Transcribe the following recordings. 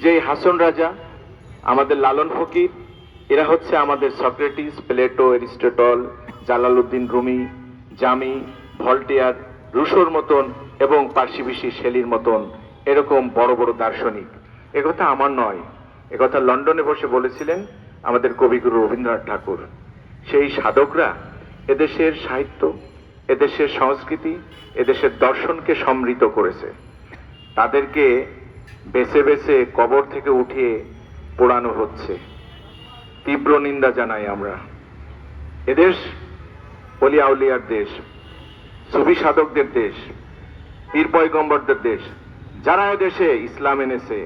যে হাসন রাজা, আমাদের লালন ফকির, এরা হচ্ছে আমাদের Socrates, Plato, Aristotle, Jalaluddin Rumi, Jami, Voltaire, রুশোর মতন এবং পার্সিবিসি শেলির মতন এরকম বড় বড় দার্শনিক। একথা আমার নয়, একথা লন্ডনে বসে বলেছিলেন আমাদের কবিগুরু রবীন্দ্রনাথ ঠাকুর। সেই সাধকরা এদেশের সাহিত্য, এদেশের সংস্কৃতি, এদেশের দর্শনকে সমৃদ্ধ করেছে। তাদেরকে বেছে বেছে কবর থেকে উঠিয়ে পোড়ানো হচ্ছে। তীব্র নিন্দা জানাই আমরা। এদেশ ওলিয়া আউলিয়ার দেশ, সুফি সাধকদের দেশ, পীর পয়গম্বরদের দেশ, যারা এদেশে ইসলাম এনেছে,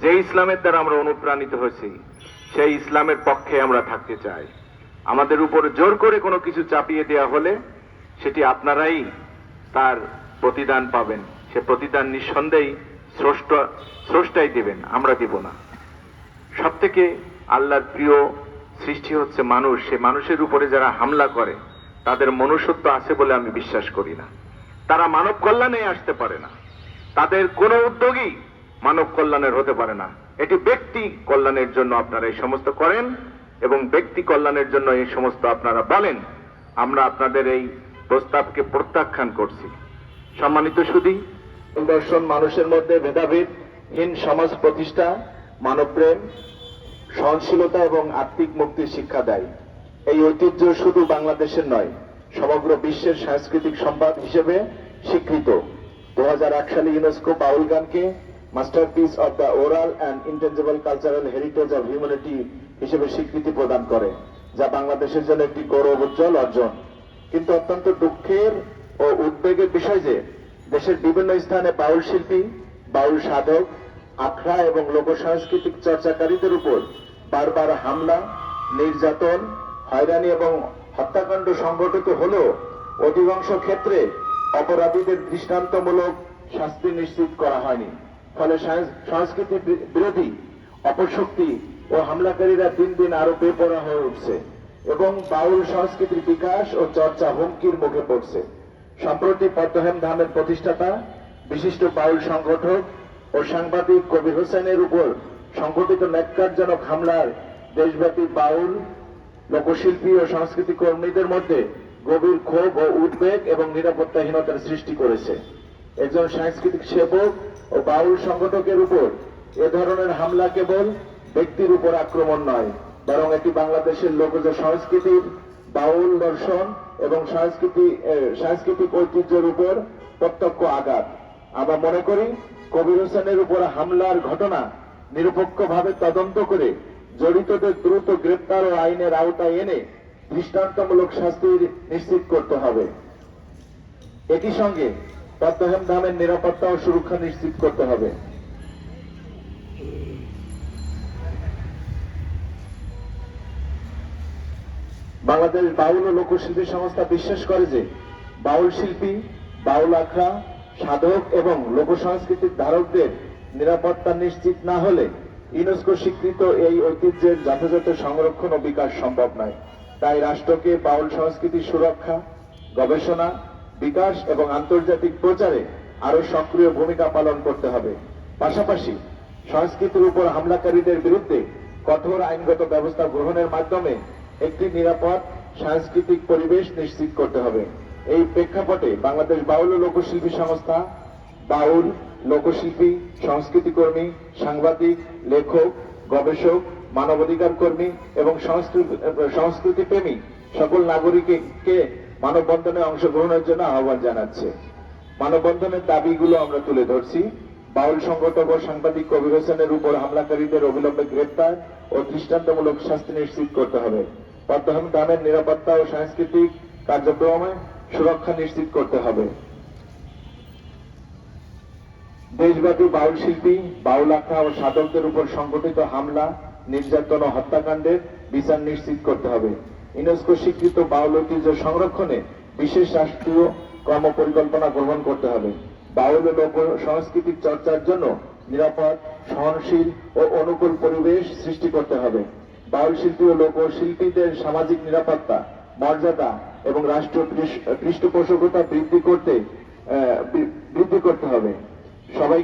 যে ইসলামের দ্বারা আমরা অনুপ্রাণিত হয়েছি, সেই ইসলামের পক্ষে আমরা থাকতে চাই। আমাদের উপর জোর করে কোনো কিছু চাপিয়ে দেওয়া হলে সেটি আপনারাই তার প্রতিদান পাবেন। সে প্রতিদান নিঃসন্দেহেই স্রষ্টাই দিবেন, আমরা দিব না। সব থেকে আল্লাহর প্রিয় সৃষ্টি হচ্ছে মানুষ। সে মানুষের উপরে যারা হামলা করে তাদের মনুষ্যত্ব আছে বলে আমি বিশ্বাস করি না। তারা মানব কল্যাণে আসতে পারে না, তাদের কোনো উদ্যোগই মানব কল্যাণের হতে পারে না। এটি ব্যক্তি কল্যাণের জন্য আপনারা এই সমস্ত করেন এবং ব্যক্তি কল্যাণের জন্য এই সমস্ত আপনারা বলেন। আমরা আপনাদের এই প্রস্তাবকে প্রত্যাখ্যান করছি। সম্মানিত সুধী, দর্শন মানুষের মধ্যে ভেদাভেদহীন সমাজ প্রতিষ্ঠা, মানবপ্রেম, সহনশীলতা এবং আত্মিক মুক্তির শিক্ষা দেয়। এই ঐতিহ্য শুধু বাংলাদেশের নয়, সমগ্র বিশ্বের সাংস্কৃতিক সম্পদ হিসেবে স্বীকৃত। 2008 সালে ইউনেস্কো বাউল গানকে masterpiece of the oral and intangible cultural heritage of humanity হিসেবে স্বীকৃতি প্রদান করে, যা বাংলাদেশের জন্য একটি গৌরবোজ্জ্বল অর্জন। কিন্তু অত্যন্ত দুঃখের ও উদ্বেগের বিষয় যে দেশের বিভিন্ন স্থানে বাউল শিল্পী, বাউল সাধক, আখড়া এবং লোক সাংস্কৃতিক চর্চাকারীদের উপর বারবার হামলা, নির্যাতন, হয়রানি এবং হত্যাকাণ্ড সংঘটিত হলেও অধিকাংশ ক্ষেত্রে অপরাধীদের দৃষ্টান্তমূলক শাস্তি নিশ্চিত করা হয়নি। ফলে সংস্কৃতি বিরোধী অপশক্তি ও হামলাকারীরা দিন দিন আরো বেপরোয়া হয়ে উঠছে এবং বাউল সংস্কৃতির বিকাশ ও চর্চা হুমকির মুখে পড়ছে। সম্প্রতি পদ্মহেম ধামের প্রতিষ্ঠাতা, বিশিষ্ট বাউল সংগঠক ও সাংবাদিক কবির হোসেনের উপর সংঘটিত ন্যাক্কারজনক হামলার দেশব্যাপী বাউল, লোকশিল্পী ও সংস্কৃতি কর্মীদের মধ্যে গভীর ক্ষোভ ও উদ্বেগ এবং নিরাপত্তাহীনতার সৃষ্টি করেছে। একজন সাংস্কৃতিক সেবক ও বাউল সংগঠকের উপর এ ধরনের হামলা কেবল ব্যক্তির উপর আক্রমণ নয়, বরং এটি বাংলাদেশের লোকজ সংস্কৃতির, বাউল দর্শন এবং সাংস্কৃতিক ঐতিহ্যের উপর প্রত্যক্ষ আঘাত। আমরা মনে করি কবির হোসেনের উপর হামলার ঘটনা নিরপেক্ষভাবে তদন্ত করে জড়িতদের দ্রুত গ্রেপ্তার ও আইনের আওতায় এনে দৃষ্টান্তমূলক শাস্তি নিশ্চিত করতে হবে। একই সঙ্গে পদ্মহেম ধামের নিরাপত্তা ও সুরক্ষা নিশ্চিত করতে হবে। বাংলাদেশ বাউল ও লোকশিল্পী সংস্থা বিশ্বাস করে যে বাউল শিল্পী, বাউল আখড়া, সাধক এবং লোকসংস্কৃতির ধারকদের নিরাপত্তা নিশ্চিত না হলে ইউনেস্কো স্বীকৃত এই ঐতিহ্যের যথাযথ সংরক্ষণ ও বিকাশ সম্ভব নয়। তাই রাষ্ট্রকে বাউল সংস্কৃতির সুরক্ষা, গবেষণা, বিকাশ এবং আন্তর্জাতিক প্রচারে আরো সক্রিয় ভূমিকা পালন করতে হবে। পাশাপাশি সংস্কৃতির উপর হামলাকারীদের বিরুদ্ধে কঠোর আইনগত ব্যবস্থা গ্রহণের মাধ্যমে একটি নিরাপদ সাংস্কৃতিক পরিবেশ নিশ্চিত করতে হবে। এই প্রেক্ষাপটে বাংলাদেশ বাউল ও লোকশিল্পী সংস্থা বাউল, লোকশিল্পী, সংস্কৃতি কর্মী, সাংবাদিক, লেখক, গবেষক, মানবাধিকার কর্মী এবং সংস্কৃতি প্রেমী সকল নাগরিককে মানববন্ধনে অংশগ্রহণের জন্য আহ্বান জানাচ্ছে। মানববন্ধনের দাবিগুলো আমরা তুলে ধরছি। বাউল সংগঠক ও সাংবাদিক কবির হোসেনের উপর হামলাকারীদের অবিলম্বে গ্রেপ্তার ও দৃষ্টান্তমূলক শাস্তি নিশ্চিত করতে হবে। পদ্মহেম ধামের নিরাপত্তা ও সাংস্কৃতিক কার্যক্রমে সুরক্ষা নিশ্চিত করতে হবে। দেশব্যাপী বাউল শিল্পী, বাউল আখড়া ও সাধকদের উপর সংঘটিত হামলা, নির্যাতন ও হত্যাকাণ্ডের বিচার নিশ্চিত করতে হবে। ইউনেস্কো স্বীকৃত বাউল ঐতিহ্য সংরক্ষণে বিশেষ রাষ্ট্রীয় কর্মপরিকল্পনা গ্রহণ করতে হবে। বাউল ও লোক সংস্কৃতির চর্চার জন্য নিরাপদ, সহনশীল ও অনুকূল পরিবেশ সৃষ্টি করতে হবে। বাউল শিল্পী ও লোকশিল্পীদের সামাজিক নিরাপত্তা, মর্যাদা এবং রাষ্ট্রীয় পৃষ্ঠপোষকতা বৃদ্ধি করতে হবে। সবাই